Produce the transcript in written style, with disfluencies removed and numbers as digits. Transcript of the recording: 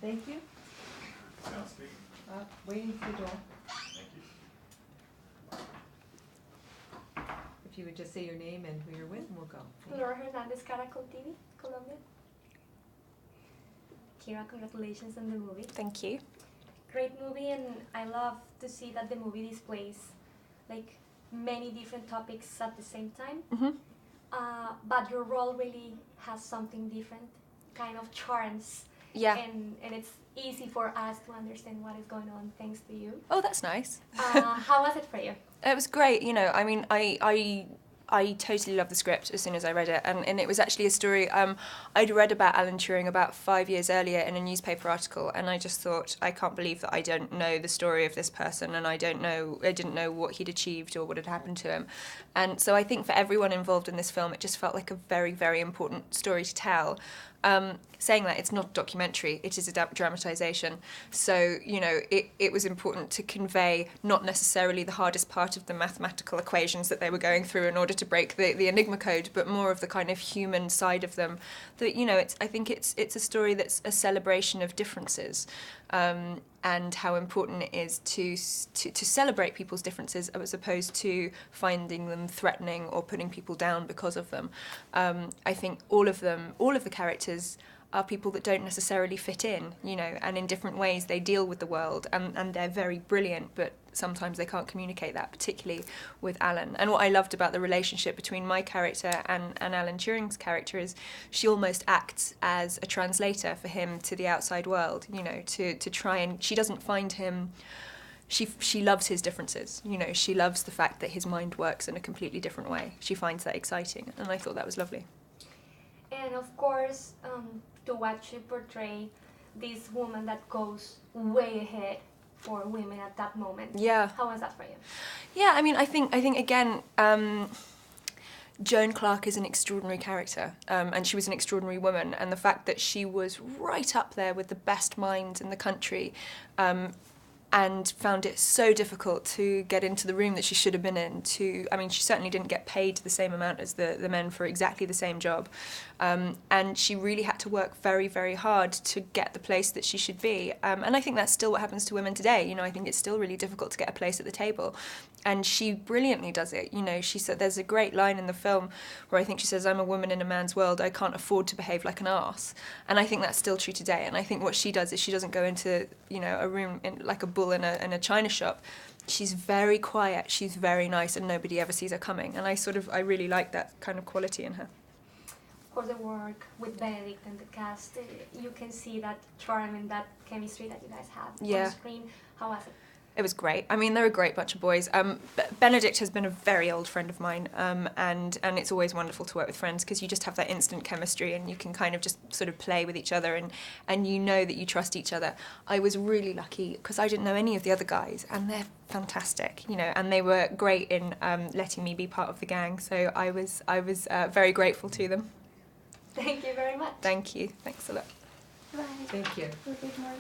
Thank you. Now speak. Waiting for the door. Thank you. If you would just say your name and who you're with, and we'll go. Laura Hernandez, Caracol TV, Colombia. Kira, congratulations on the movie. Thank you. Great movie, and I love to see that the movie displays like many different topics at the same time. But your role really has something different, kind of charms. Yeah. And it's easy for us to understand what is going on thanks to you. Oh, that's nice. How was it for you? It was great. You know, I mean, I totally loved the script as soon as I read it, and it was actually a story I'd read about Alan Turing about 5 years earlier in a newspaper article, and I just thought, I can't believe that I don't know the story of this person, and I didn't know what he'd achieved or what had happened to him. And so I think for everyone involved in this film, it just felt like a very, very important story to tell. Saying that, it's not a documentary, it is a dramatisation. So, you know, it was important to convey not necessarily the hardest part of the mathematical equations that they were going through in order to break the Enigma code, but more of the kind of human side of them. That, you know, I think it's a story that's a celebration of differences, and how important it is to celebrate people's differences as opposed to finding them threatening or putting people down because of them. I think all of the characters are people that don't necessarily fit in, you know, and in different ways they deal with the world, and they're very brilliant, but sometimes they can't communicate that, particularly with Alan. And what I loved about the relationship between my character and Alan Turing's character is she almost acts as a translator for him to the outside world, you know, to try and, she doesn't find him, she loves his differences, you know, she loves the fact that his mind works in a completely different way. She finds that exciting, and I thought that was lovely. And of course, to watch you portray this woman that goes way ahead for women at that moment. Yeah. How was that for you? Yeah, I mean, I think again, Joan Clark is an extraordinary character, and she was an extraordinary woman, and the fact that she was right up there with the best minds in the country, and found it so difficult to get into the room that she should have been in. I mean, she certainly didn't get paid the same amount as the men for exactly the same job. And she really had to work very, very hard to get the place that she should be. And I think that's still what happens to women today. You know, I think it's still really difficult to get a place at the table. And she brilliantly does it. You know, she said, there's a great line in the film where I think she says, I'm a woman in a man's world, I can't afford to behave like an arse. And I think that's still true today. And I think what she does is she doesn't go into, you know, a room like a bull in a china shop. She's very quiet, she's very nice, and nobody ever sees her coming. And I really like that kind of quality in her. For the work with Benedict and the cast, you can see that charm and that chemistry that you guys have on screen. How was it? It was great. I mean, they're a great bunch of boys. Benedict has been a very old friend of mine, and it's always wonderful to work with friends because you just have that instant chemistry and you can kind of just sort of play with each other, and you know that you trust each other. I was really lucky because I didn't know any of the other guys, and they're fantastic, you know, and they were great in letting me be part of the gang. So I was very grateful to them. Thank you very much. Thank you. Thanks a lot. Bye. Thank you.